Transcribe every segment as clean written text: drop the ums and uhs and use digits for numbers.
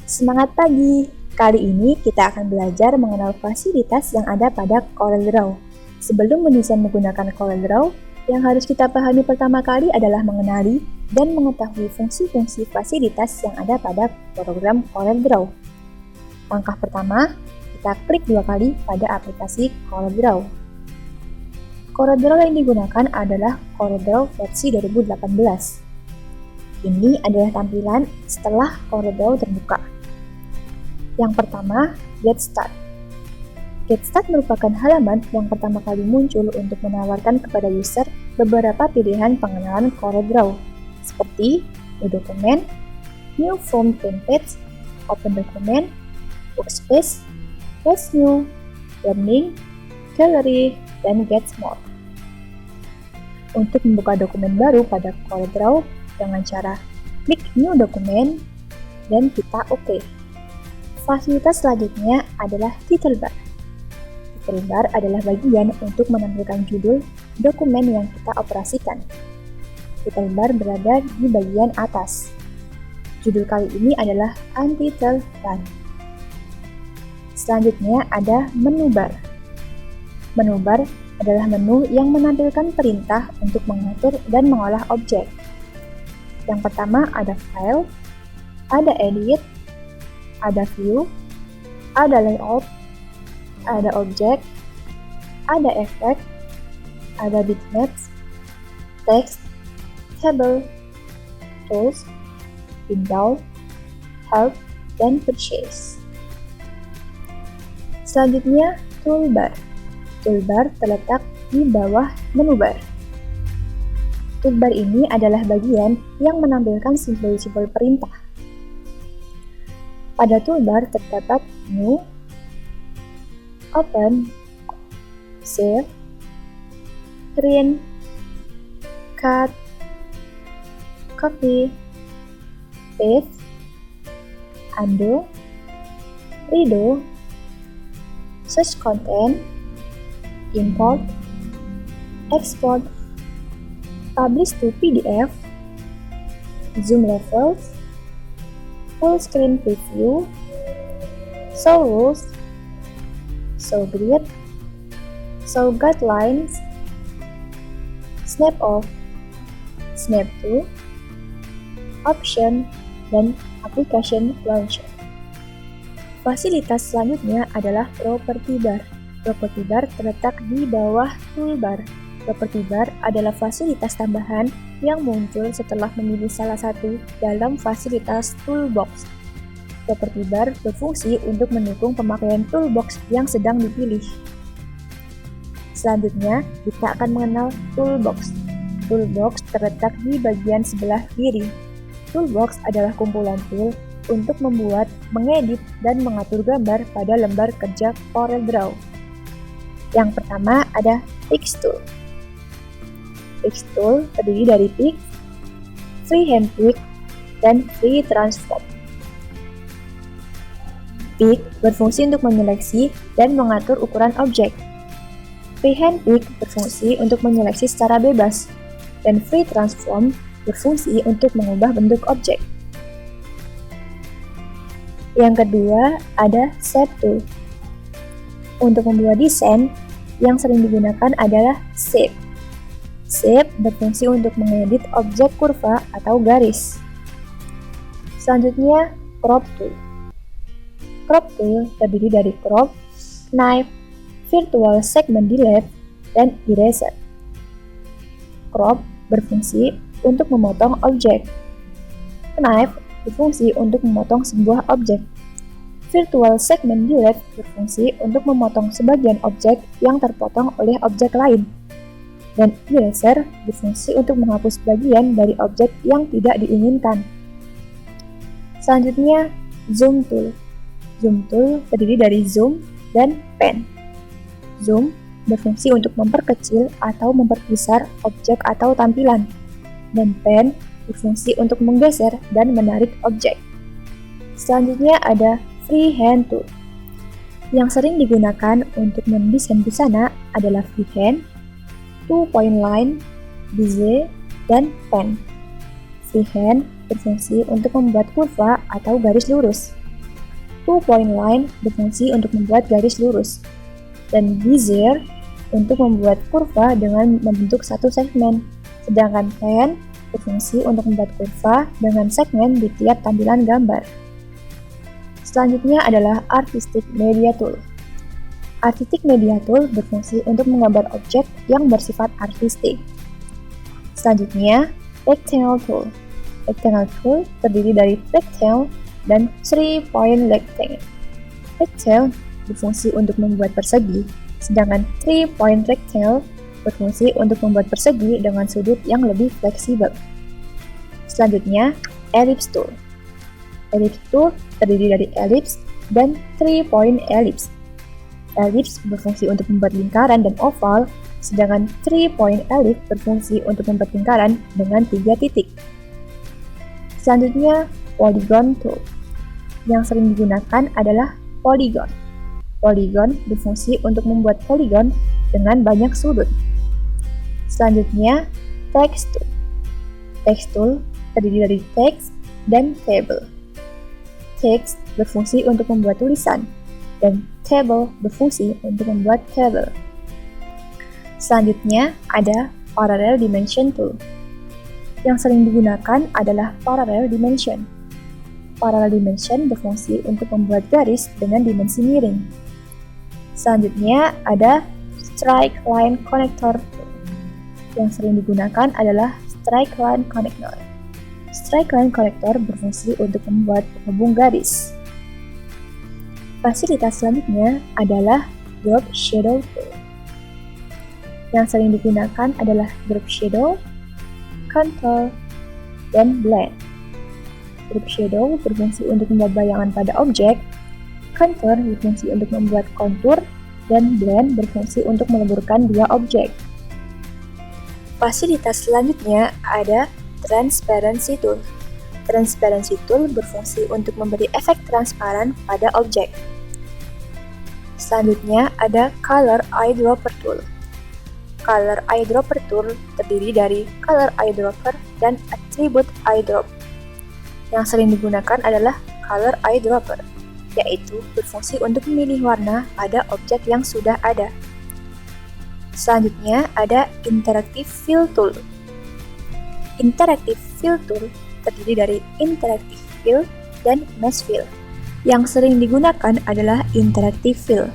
Semangat pagi! Kali ini kita akan belajar mengenal fasilitas yang ada pada CorelDRAW. Sebelum mendesain menggunakan CorelDRAW, yang harus kita pahami pertama kali adalah mengenali dan mengetahui fungsi-fungsi fasilitas yang ada pada program CorelDRAW. Langkah pertama, kita klik 2 kali pada aplikasi CorelDRAW. CorelDRAW yang digunakan adalah CorelDRAW versi 2018. Ini adalah tampilan setelah CorelDRAW terbuka. Yang pertama, Get Start. Get Start merupakan halaman yang pertama kali muncul untuk menawarkan kepada user beberapa pilihan pengenalan CorelDRAW, seperti New Document, New Form Templates, Open Document, Workspace, What's New, Learning, Gallery, dan Get More. Untuk membuka dokumen baru pada CorelDRAW dengan cara klik New Document dan kita OK. Fasilitas selanjutnya adalah Title Bar. Title Bar adalah bagian untuk menampilkan judul dokumen yang kita operasikan. Title Bar berada di bagian atas. Judul kali ini adalah Untitled Bar. Selanjutnya ada Menu Bar. Menu Bar adalah menu yang menampilkan perintah untuk mengatur dan mengolah objek. Yang pertama ada File, ada Edit, ada View, ada Layout, ada Object, ada Effect, ada Bitmaps, Text, Table, Tools, Window, Help, dan Purchase. Selanjutnya, Toolbar. Toolbar terletak di bawah menu bar. Toolbar ini adalah bagian yang menampilkan simbol-simbol perintah. Pada toolbar terdapat New, Open, Save, Print, Cut, Copy, Paste, Undo, Redo, Search Content, Import, Export, Publish to PDF, Zoom Levels, Full Screen Preview, Show Rules, Show Grid, Show Guidelines, Snap Off, Snap To, Option, dan Application Launcher. Fasilitas selanjutnya adalah Property Bar. Property Bar terletak di bawah Toolbar. Property Bar adalah fasilitas tambahan yang muncul setelah memilih salah satu dalam fasilitas Toolbox. Property Bar berfungsi untuk mendukung pemakaian Toolbox yang sedang dipilih. Selanjutnya, kita akan mengenal Toolbox. Toolbox terletak di bagian sebelah kiri. Toolbox adalah kumpulan tool untuk membuat, mengedit, dan mengatur gambar pada lembar kerja CorelDRAW. Yang pertama ada Pix Tool. Pix Tool terdiri dari Pix, Freehand Pick, dan Free Transform. Pick berfungsi untuk menyeleksi dan mengatur ukuran objek. Freehand Pick berfungsi untuk menyeleksi secara bebas, dan Free Transform berfungsi untuk mengubah bentuk objek. Yang kedua ada Shape Tool. Untuk membuat desain, yang sering digunakan adalah Shape. Shape berfungsi untuk mengedit objek kurva atau garis. Selanjutnya, Crop Tool. Crop Tool terdiri dari Crop, Knife, Virtual Segment Delete, dan Eraser. Crop berfungsi untuk memotong objek. Knife berfungsi untuk memotong sebuah objek. Virtual Segment Delete berfungsi untuk memotong sebagian objek yang terpotong oleh objek lain. Dan eraser berfungsi untuk menghapus bagian dari objek yang tidak diinginkan. Selanjutnya, Zoom Tool. Zoom Tool terdiri dari Zoom dan Pan. Zoom berfungsi untuk memperkecil atau memperbesar objek atau tampilan. Dan Pan berfungsi untuk menggeser dan menarik objek. Selanjutnya ada Freehand Tool. Yang sering digunakan untuk mendesain busana adalah Freehand, Two-Point Line, Bezier, dan Pen. Freehand berfungsi untuk membuat kurva atau garis lurus. two-point line berfungsi untuk membuat garis lurus, dan bezier untuk membuat kurva dengan membentuk satu segmen, sedangkan pen berfungsi untuk membuat kurva dengan segmen di tiap tampilan gambar. Selanjutnya adalah Artistic Media Tool. Artistic Media Tool berfungsi untuk menggambar objek yang bersifat artistik. Selanjutnya, Rectangle Tool. Rectangle Tool terdiri dari rectangle dan 3-point rectangle. Rectangle berfungsi untuk membuat persegi, sedangkan 3-point rectangle berfungsi untuk membuat persegi dengan sudut yang lebih fleksibel. Selanjutnya, Ellipse Tool. Ellipse Tool terdiri dari ellipse dan 3-point ellipse. Ellipse berfungsi untuk membuat lingkaran dan oval, sedangkan 3-point ellipse berfungsi untuk membuat lingkaran dengan 3 titik. Selanjutnya, Polygon Tool. Yang sering digunakan adalah polygon. Polygon berfungsi untuk membuat polygon dengan banyak sudut. Selanjutnya, Text Tool. Text Tool terdiri dari text dan table. Text berfungsi untuk membuat tulisan, dan table berfungsi untuk membuat table. Selanjutnya, ada Parallel Dimension Tool. Yang sering digunakan adalah Parallel Dimension. Parallel Dimension berfungsi untuk membuat garis dengan dimensi miring. Selanjutnya, ada Straight Line Connector Tool. Yang sering digunakan adalah Straight Line Connector. Straight Line Connector berfungsi untuk membuat penghubung garis. Fasilitas selanjutnya adalah Drop Shadow Tool. Yang sering digunakan adalah Drop Shadow, Contour, dan Blend. Drop Shadow berfungsi untuk membuat bayangan pada objek, Contour berfungsi untuk membuat kontur, dan Blend berfungsi untuk meleburkan dua objek. Fasilitas selanjutnya ada Transparency Tool. Transparency Tool berfungsi untuk memberi efek transparan pada objek. Selanjutnya ada Color Eyedropper Tool. Color Eyedropper Tool terdiri dari Color Eyedropper dan Attribute Eyedrop. Yang sering digunakan adalah Color Eyedropper, yaitu berfungsi untuk memilih warna pada objek yang sudah ada. Selanjutnya ada Interactive Fill Tool. Interactive Fill Tool terdiri dari Interactive Fill dan Mesh Fill. Yang sering digunakan adalah Interactive Fill.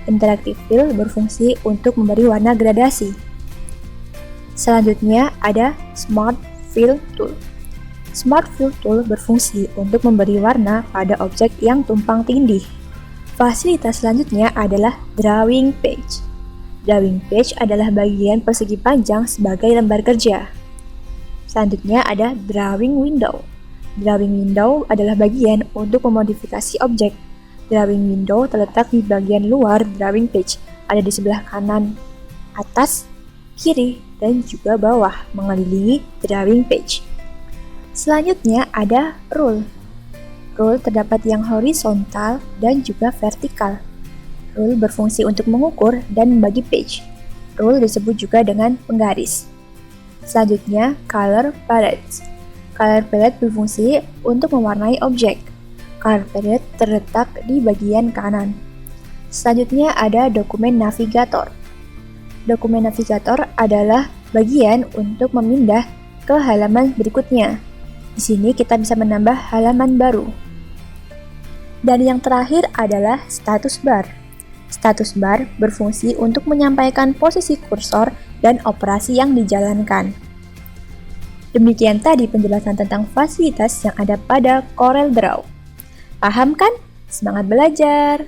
Interactive Fill berfungsi untuk memberi warna gradasi. Selanjutnya ada Smart Fill Tool. Smart Fill Tool berfungsi untuk memberi warna pada objek yang tumpang tindih. Fasilitas selanjutnya adalah Drawing Page. Drawing Page adalah bagian persegi panjang sebagai lembar kerja. Selanjutnya ada Drawing Window. Drawing Window adalah bagian untuk memodifikasi objek. Drawing Window terletak di bagian luar drawing page, ada di sebelah kanan, atas, kiri, dan juga bawah mengelilingi drawing page. Selanjutnya ada Rule. Rule terdapat yang horizontal dan juga vertikal. Rule berfungsi untuk mengukur dan membagi page. Rule disebut juga dengan penggaris. Selanjutnya, Color Palette. Color Palette berfungsi untuk mewarnai objek. Color Palette terletak di bagian kanan. Selanjutnya ada Dokumen Navigator. Dokumen Navigator adalah bagian untuk memindah ke halaman berikutnya. Di sini kita bisa menambah halaman baru. Dan yang terakhir adalah Status Bar. Status Bar berfungsi untuk menyampaikan posisi kursor dan operasi yang dijalankan. Demikian tadi penjelasan tentang fasilitas yang ada pada CorelDRAW. Paham kan? Semangat belajar!